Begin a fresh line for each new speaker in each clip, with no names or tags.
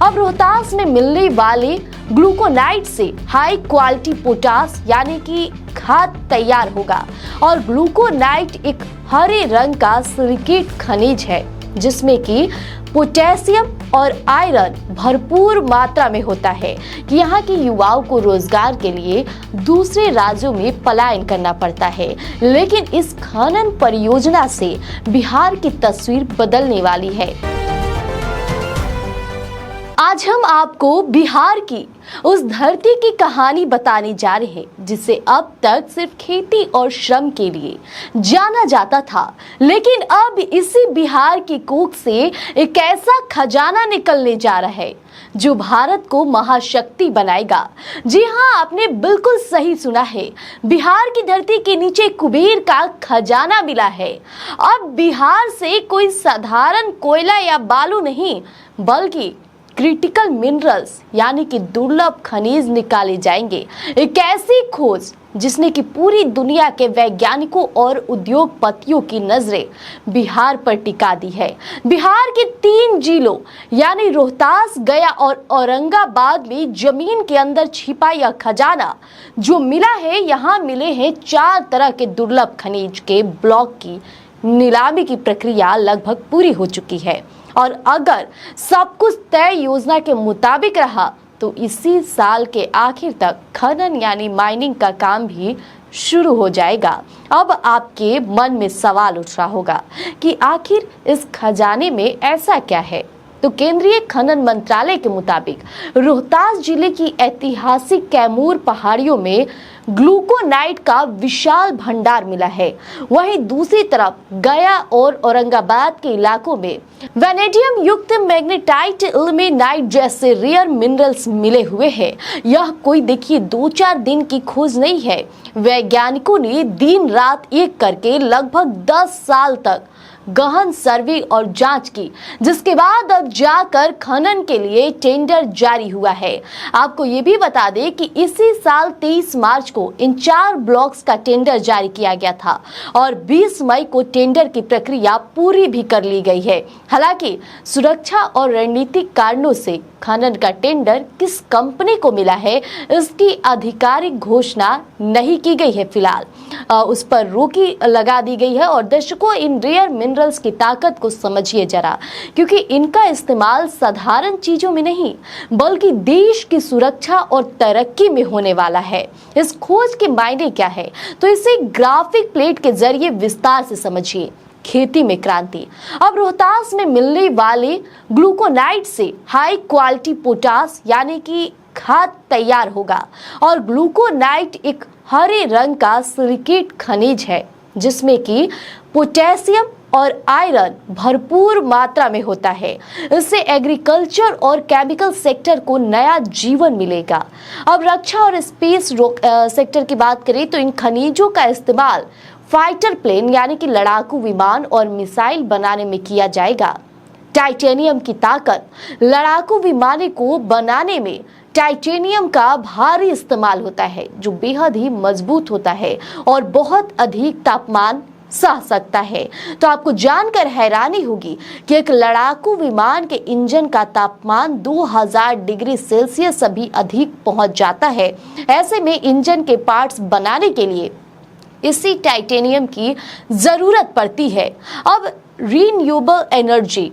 अब रोहतास में मिलने वाले ग्लूकोनाइट से हाई क्वालिटी पोटास यानी कि खाद तैयार होगा। और ग्लूकोनाइट एक हरे रंग का सिलिकेट खनिज है जिसमें कि पोटेशियम और आयरन भरपूर मात्रा में होता है कि यहाँ के युवाओं को रोजगार के लिए दूसरे राज्यों में पलायन करना पड़ता है। लेकिन इस खनन परियोजना से बिहार की तस्वीर बदलने वाली है। आज हम आपको बिहार की उस धरती की कहानी बताने जा रहे हैं जिसे अब तक सिर्फ खेती और श्रम के लिए जाना जाता था, लेकिन अब इसी बिहार की कोख से एक ऐसा खजाना निकलने जा रहा है जो भारत को महाशक्ति बनाएगा। जी हाँ, आपने बिल्कुल सही सुना है, बिहार की धरती के नीचे कुबेर का खजाना मिला है। अब बिहार से कोई साधारण कोयला या बालू नहीं बल्कि क्रिटिकल मिनरल्स यानी कि दुर्लभ खनिज निकाले जाएंगे। एक ऐसी खोज जिसने कि पूरी दुनिया के वैज्ञानिकों और उद्योगपतियों की नजरें बिहार पर टिका दी है। बिहार के 3 जिलों यानी रोहतास, गया और औरंगाबाद में जमीन के अंदर छिपा यह खजाना जो मिला है, यहाँ मिले हैं 4 तरह के दुर्लभ खनिज के ब्लॉक की नीलामी की प्रक्रिया लगभग पूरी हो चुकी है। और अगर सब कुछ तय योजना के मुताबिक रहा तो इसी साल के आखिर तक खनन यानी माइनिंग का काम भी शुरू हो जाएगा। अब आपके मन में सवाल उठ रहा होगा कि आखिर इस खजाने में ऐसा क्या है। तो केंद्रीय खनन मंत्रालय के मुताबिक रोहतास जिले की ऐतिहासिक कैमूर पहाड़ियों में ग्लूकोनाइट का विशाल भंडार मिला है। वहीं दूसरी तरफ गया और औरंगाबाद के इलाकों में वैनेडियम युक्त मैग्नेटाइट, इल्मेनाइट जैसे रेयर मिनरल्स मिले हुए हैं। यह कोई देखिए 2-4 दिन की खोज नहीं है। वैज्ञानिकों ने दिन रात एक करके लगभग 10 साल तक गहन सर्वे और जांच की, जिसके बाद अब जाकर खनन के लिए टेंडर जारी हुआ है। आपको ये भी बता दें कि इसी साल 23 मार्च को इन 4 ब्लॉक्स का टेंडर जारी किया गया था और 20 मई को टेंडर की प्रक्रिया पूरी भी कर ली गई है। हालांकि सुरक्षा और रणनीतिक कारणों से खनन का टेंडर किस कंपनी को मिला है इसकी आधिकारिक घोषणा नहीं की गई है। फिलहाल उस पर रोकी लगा दी गई है। और दर्शकों, इन रेयर मिनरल्स की ताकत को समझिए जरा, क्योंकि इनका इस्तेमाल साधारण चीजों में नहीं बल्कि देश की सुरक्षा और तरक्की में होने वाला है। इस खोज के मायने क्या है तो इसे ग्राफिक प्लेट के जरिए विस्तार से समझिए। खेती में क्रांति। अब रोहतास में मिलने वाले ग्लूकोनाइट से हाई क्वालिटी पोटास यानी कि खाद तैयार होगा। और ग्लूकोनाइट एक हरे रंग का सिलिकेट खनिज है जिसमें कि पोटेशियम और आयरन भरपूर मात्रा में होता है। इससे एग्रीकल्चर और केमिकल सेक्टर को नया जीवन मिलेगा। अब रक्षा और स्पेस सेक्टर की बात करें तो इन खनिजों का इस्तेमाल फाइटर प्लेन यानी कि लड़ाकू विमान और मिसाइल बनाने में किया जाएगा। टाइटेनियम की ताकत। लड़ाकू विमानों को बनाने में टाइटेनियम का भारी इस्तेमाल होता है जो बेहद ही मजबूत होता है और बहुत अधिक तापमान सह सकता है। तो आपको जानकर हैरानी होगी कि एक लड़ाकू विमान के इंजन का तापमान 2000 डिग्री सेल्सियस से भी अधिक पहुंच जाता है। ऐसे में इंजन के पार्ट्स बनाने के लिए इसी टाइटेनियम की जरूरत पड़ती है। अब रिन्यूएबल एनर्जी।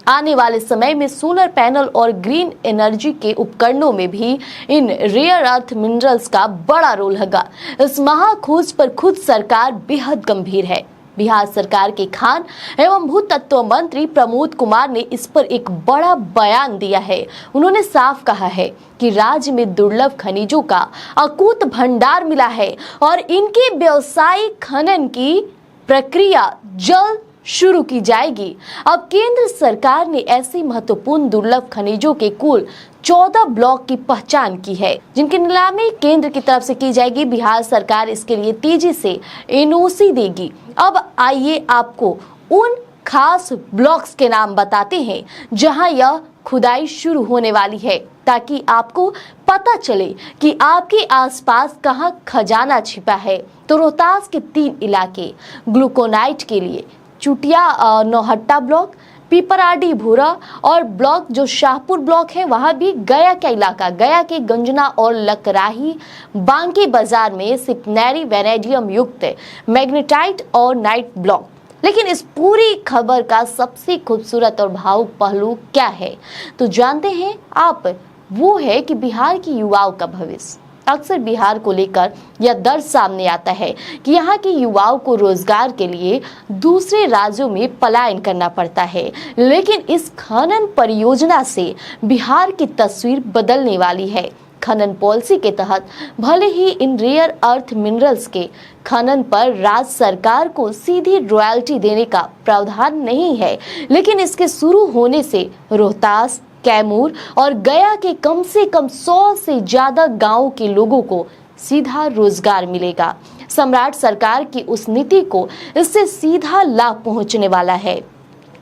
आने वाले समय में सोलर पैनल और ग्रीन एनर्जी के उपकरणों में भी इन रेयर अर्थ मिनरल्स का बड़ा रोल होगा। इस महाखोज पर खुद सरकार बेहद गंभीर है। बिहार सरकार के खान एवं भूतत्व मंत्री प्रमोद कुमार ने इस पर एक बड़ा बयान दिया है। उन्होंने साफ कहा है कि राज्य में दुर्लभ खनिजों का अकूत भंडार मिला है और इनके व्यावसायिक खनन की प्रक्रिया जल्द शुरू की जाएगी। अब केंद्र सरकार ने ऐसे महत्वपूर्ण दुर्लभ खनिजों के कुल 14 ब्लॉक की पहचान की है जिनकी नीलामी केंद्र की तरफ से की जाएगी। बिहार सरकार इसके लिए तेजी से एनओसी देगी। अब आइए आपको उन खास ब्लॉक्स के नाम बताते हैं जहां यह खुदाई शुरू होने वाली है, ताकि आपको पता चले कि आपके आसपास कहां खजाना छिपा है। तो रोहतास के 3 इलाके ग्लूकोनाइट के लिए चुटिया नौहट्टा ब्लॉक, पिपराडी भूरा और ब्लॉक जो शाहपुर ब्लॉक है वहां भी गया का इलाका, गया के गंजना और लकराही बांकी बाजार में सिपनेरी वेनेडियम युक्त मैग्नेटाइट और नाइट ब्लॉक। लेकिन इस पूरी खबर का सबसे खूबसूरत और भावुक पहलू क्या है तो जानते हैं आप, वो है कि बिहार की युवाओं का भविष्य। अक्सर बिहार को लेकर यह दर्द सामने आता है कि यहाँ के युवाओं को रोजगार के लिए दूसरे राज्यों में पलायन करना पड़ता है, लेकिन इस खनन परियोजना से बिहार की तस्वीर बदलने वाली है। खनन पॉलिसी के तहत भले ही इन रेयर अर्थ मिनरल्स के खनन पर राज्य सरकार को सीधी रॉयल्टी देने का प्रावधान नहीं है, लेकिन इसके शुरू होने से रोहतास, कैमूर और गया के कम से कम 100 से ज्यादा गांवों के लोगों को सीधा रोजगार मिलेगा। सम्राट सरकार की उस नीति को इससे सीधा लाभ पहुंचने वाला है,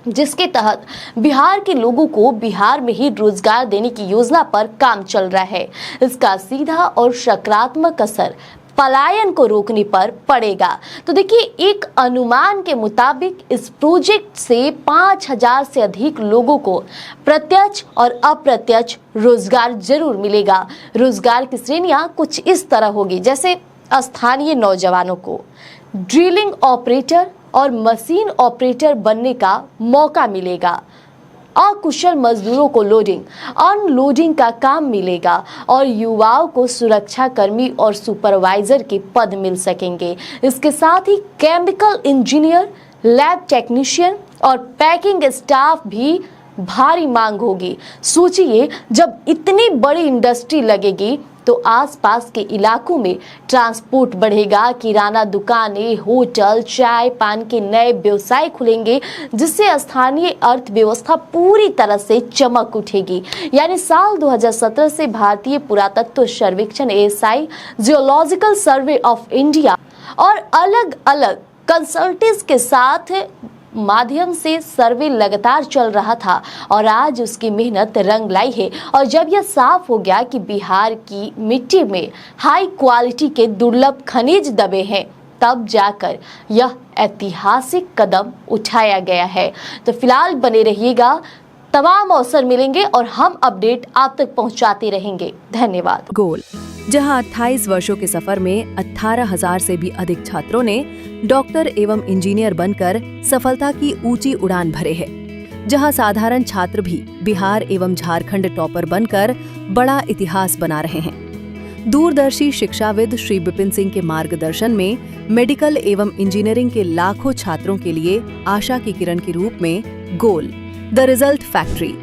जिसके तहत बिहार के लोगों को बिहार में ही रोजगार देने की योजना पर काम चल रहा है। इसका सीधा और सकारात्मक असर पलायन को रोकने पर पड़ेगा। तो देखिए, एक अनुमान के मुताबिक इस प्रोजेक्ट से 5000 से अधिक लोगों को प्रत्यक्ष और अप्रत्यक्ष रोजगार जरूर मिलेगा। रोजगार की श्रेणियां कुछ इस तरह होगी, जैसे स्थानीय नौजवानों को ड्रिलिंग ऑपरेटर और मशीन ऑपरेटर बनने का मौका मिलेगा। अकुशल मजदूरों को लोडिंग अनलोडिंग का काम मिलेगा और युवाओं को सुरक्षा कर्मी और सुपरवाइजर के पद मिल सकेंगे। इसके साथ ही केमिकल इंजीनियर, लैब टेक्नीशियन और पैकिंग स्टाफ भी भारी मांग होगी। सोचिए, जब इतनी बड़ी इंडस्ट्री लगेगी तो आसपास के इलाकों में ट्रांसपोर्ट बढ़ेगा, किराना दुकानें, होटल, चाय पान के नए व्यवसाय खुलेंगे, जिससे स्थानीय अर्थव्यवस्था पूरी तरह से चमक उठेगी। यानी साल 2017 से भारतीय पुरातत्व सर्वेक्षण ASI, geological survey of India और अलग अलग कंसल्टेंट्स के साथ माध्यम से सर्वे लगातार चल रहा था और आज उसकी मेहनत रंग लाई है। और जब यह साफ हो गया कि बिहार की मिट्टी में हाई क्वालिटी के दुर्लभ खनिज दबे हैं, तब जाकर यह ऐतिहासिक कदम उठाया गया है। तो फिलहाल बने रहिएगा, तमाम अवसर मिलेंगे और हम अपडेट आप तक पहुंचाते रहेंगे। धन्यवाद।
गोल, जहां 28 वर्षों के सफर में 18,000 से भी अधिक छात्रों ने डॉक्टर एवं इंजीनियर बनकर सफलता की ऊंची उड़ान भरे हैं, जहां साधारण छात्र भी बिहार एवं झारखंड टॉपर बनकर बड़ा इतिहास बना रहे हैं। दूरदर्शी शिक्षाविद श्री विपिन सिंह के मार्गदर्शन में मेडिकल एवं इंजीनियरिंग के लाखों छात्रों के लिए आशा की किरण के रूप में गोल, द रिजल्ट फैक्ट्री